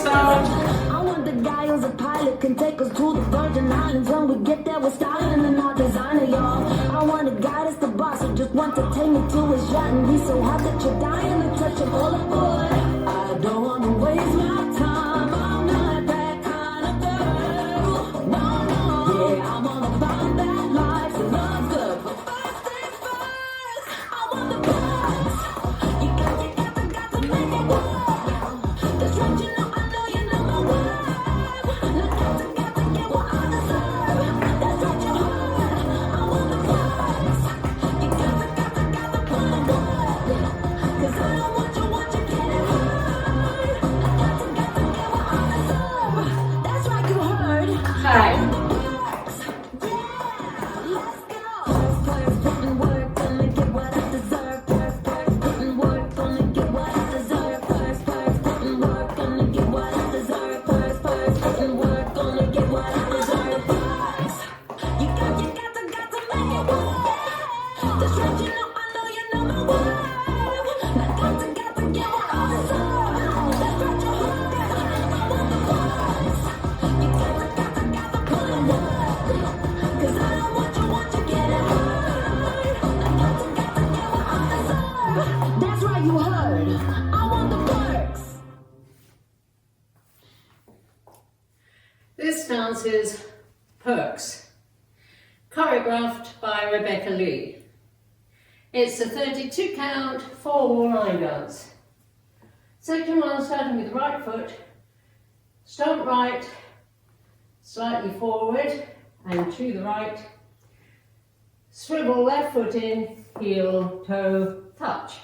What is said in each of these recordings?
start. I want the guy who's a pilot, can take us to the Virgin Islands. When we get there, we're styling and our designer, y'all. I want a guy that's the boss, who just wants to take me to his yacht and be so hot that you're dying to touch him all aboard. I don't want to waste my time, I'm not that kind of girl. No, no, yeah, I'm all about that life, so love's good. But first things first, I want the buzz. You got to make it work. That's right, you know, I know you're number one. Look, got to get what I deserve. That's right, you heard. I want the buzz. You got to put in work. 'Cause I don't want you getting hurt. Got to get what I deserve. That's right, you heard. Hi. That's right, you heard. I want the perks. This dance is Perks, choreographed by Rebecca Lee. It's a 32 count 4-wall line dance. Section 1, starting with the right foot, stomp right, slightly forward and to the right, swivel left foot in, heel, toe, touch.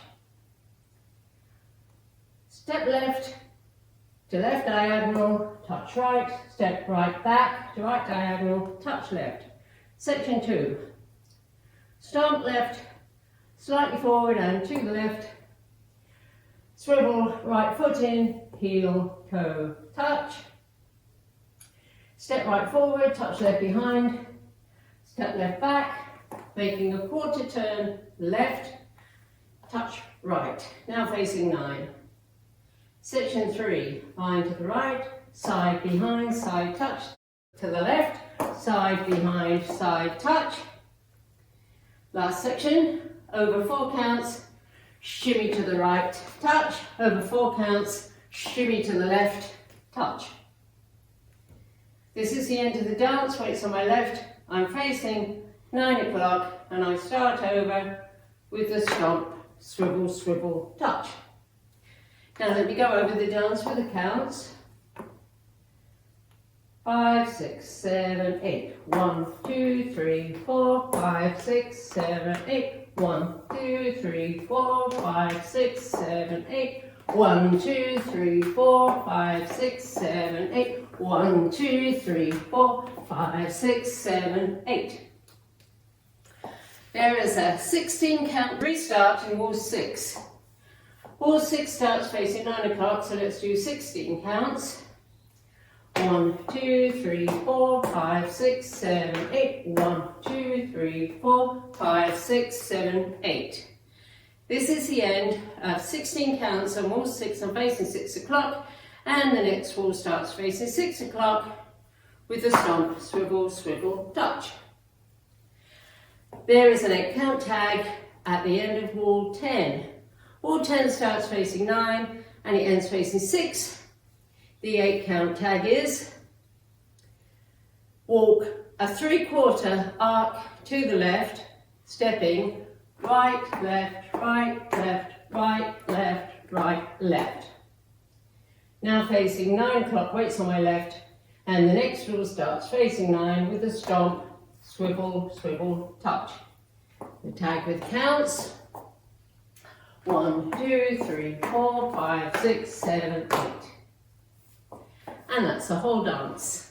Step left to left diagonal, touch right, step right back to right diagonal, touch left. Section 2, stomp left, slightly forward and to the left, swivel right foot in, heel, toe, touch. Step right forward, touch left behind, step left back, making a quarter turn left, touch right. Now facing 9. Section 3, bind to the right, side behind, side touch, to the left, side behind, side touch. Last section, over 4 counts, shimmy to the right, touch, over 4 counts, shimmy to the left, touch. This is the end of the dance, weights on my left, I'm facing 9 o'clock and I start over with the stomp, swivel, swivel, touch. Now let me go over the dance with the counts. 5, 6, 7, 8. 1, 2, 3, 4, 5, 6, 7, 8. 1, 2, 3, 4, 5, 6, 7, 8. 1, 2, 3, 4, 5, 6, 7, 8. 1, 2, 3, 4, 5, 6, 7, 8. There is a 16 count restart in wall 6. Wall 6 starts facing 9 o'clock, so let's do 16 counts. 1, 2, 3, 4, 5, 6, 7, 8. 1, 2, 3, 4, 5, 6, 7, 8. This is the end of 16 counts on wall 6. I'm facing 6 o'clock, and the next wall starts facing 6 o'clock with the stomp, swivel, swivel, touch. There is an 8 count tag at the end of wall 10. Wall 10 starts facing 9 and it ends facing 6. The 8 count tag is walk a 3/4 arc to the left, stepping right, left, right, left, right, left, right, left. Now facing 9 o'clock, weights on my left, and the next wall starts facing 9 with a stomp, swivel, swivel, touch. The tag with counts. 1, 2, 3, 4, 5, 6, 7, 8. And that's the whole dance.